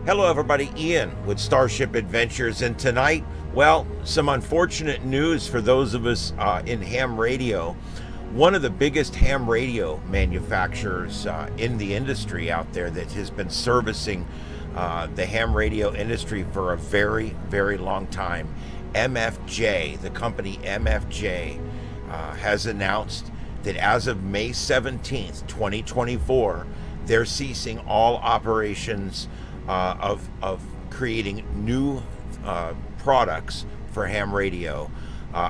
Hello everybody, Ian with Starship Adventures, and tonight, well, some unfortunate news for those of us in ham radio. One of the biggest ham radio manufacturers in the industry out there that has been servicing the ham radio industry for a very, very long time, MFJ, the company MFJ, has announced that as of May 17th, 2024, they're ceasing all operations of creating new products for ham radio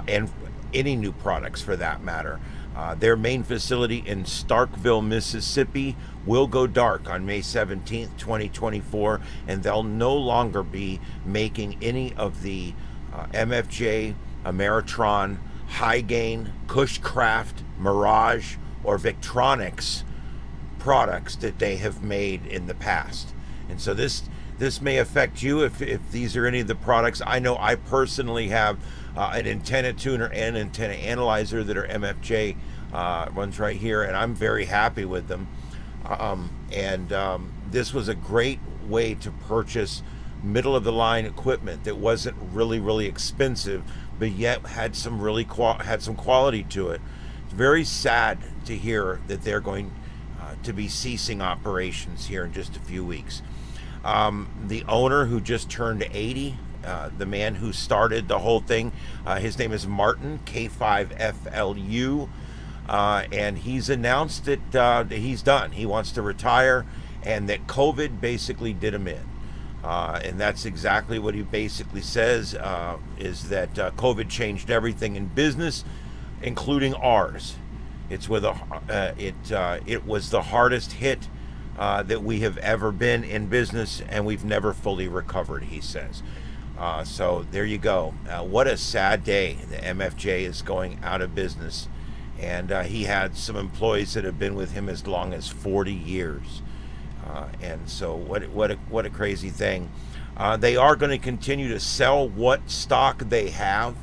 and any new products for that matter. Their main facility in Starkville, Mississippi will go dark on May 17th, 2024, and they'll no longer be making any of the MFJ, Ameritron, Hygain, Cushcraft, Mirage, or Vectronics products that they have made in the past. And so this may affect you if these are any of the products. I know I personally have an antenna tuner and antenna analyzer that are MFJ ones right here, and I'm very happy with them. This was a great way to purchase middle of the line equipment that wasn't really expensive, but yet had some really some quality to it. It's very sad to hear that they're going to be ceasing operations here in just a few weeks. The owner, who just turned 80, the man who started the whole thing, his name is Martin, K5FLU, and he's announced that he's done. He wants to retire, and that COVID basically did him in. And that's exactly what he basically says, is that COVID changed everything in business, including ours. It was the hardest hit that we have ever been in business, and we've never fully recovered, he says. So there you go. What a sad day. The MFJ is going out of business, and he had some employees that have been with him as long as 40 years. And so what a crazy thing. They are going to continue to sell what stock they have.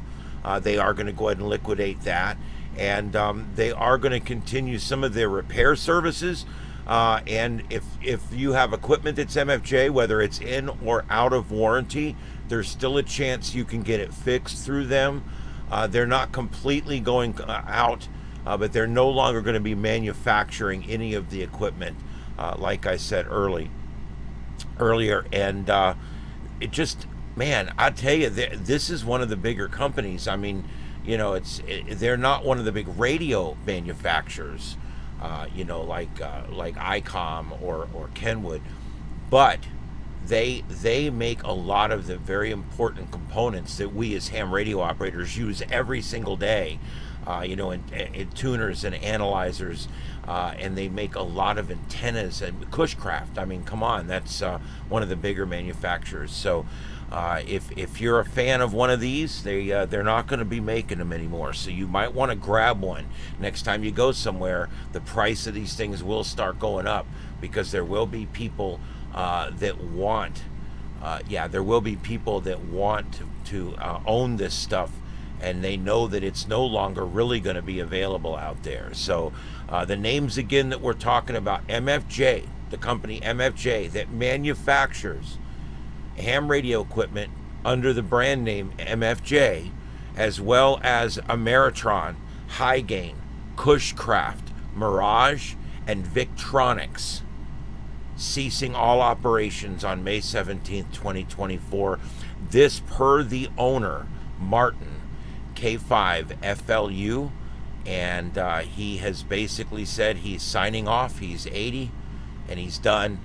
They are going to go ahead and liquidate that, and they are going to continue some of their repair services. And if you have equipment that's MFJ, whether it's in or out of warranty, there's still a chance you can get it fixed through them. They're not completely going out, but they're no longer going to be manufacturing any of the equipment, like I said earlier. And it just, man, I tell you, this is one of the bigger companies. I mean, you know, they're not one of the big radio manufacturers, like ICOM or Kenwood, but they make a lot of the very important components that we as ham radio operators use every single day, in tuners and analyzers, and they make a lot of antennas and Cushcraft. I mean, come on, that's one of the bigger manufacturers. So if you're a fan of one of these, they're not going to be making them anymore. So you might want to grab one next time you go somewhere. The price of these things will start going up, because there will be people that want to own this stuff, and they know that it's no longer really going to be available out there. So the names again that we're talking about: MFJ, the company MFJ that manufactures ham radio equipment under the brand name MFJ, as well as Ameritron, Hygain, Cushcraft, Mirage, and Vectronics, ceasing all operations on May 17th, 2024. This per the owner, Martin, K5FLU, and he has basically said he's signing off. He's 80 and he's done.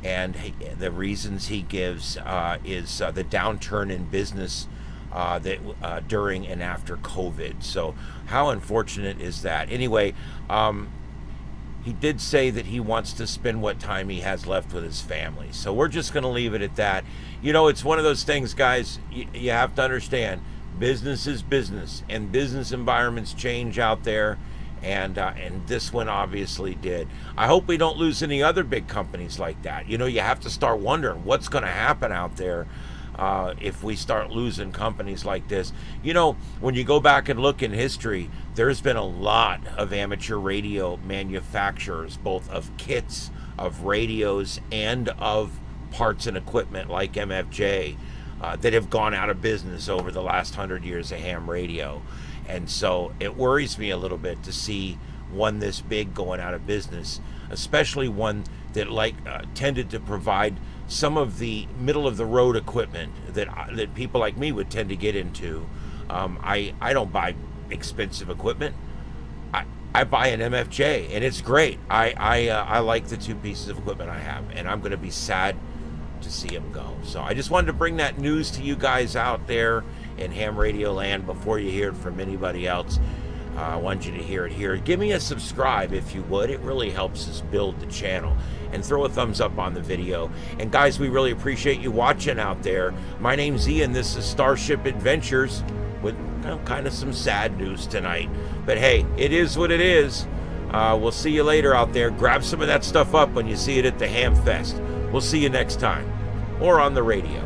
And the reasons he gives is the downturn in business during and after COVID. So how unfortunate is that? Anyway, he did say that he wants to spend what time he has left with his family. So we're just going to leave it at that. You know, it's one of those things, guys, you have to understand, business is business, and business environments change out there. And this one obviously did. I hope we don't lose any other big companies like that. You know, you have to start wondering what's going to happen out there if we start losing companies like this. You know, when you go back and look in history, there's been a lot of amateur radio manufacturers, both of kits, of radios, and of parts and equipment like MFJ that have gone out of business over the last 100 years of ham radio. And so it worries me a little bit to see one this big going out of business, especially one that tended to provide some of the middle of the road equipment that people like me would tend to get into. I don't buy expensive equipment. I buy an MFJ, and it's great. I like the two pieces of equipment I have, and I'm going to be sad to see them go. So I just wanted to bring that news to you guys out there in ham radio land before you hear it from anybody else. I want you to hear it here. Give me a subscribe if you would. It really helps us build the channel. And throw a thumbs up on the video. And guys, we really appreciate you watching out there. My name's Ian. This is Starship Adventures with kind of some sad news tonight. But hey, it is what it is. We'll see you later out there. Grab some of that stuff up when you see it at the Ham Fest. We'll see you next time. Or on the radio.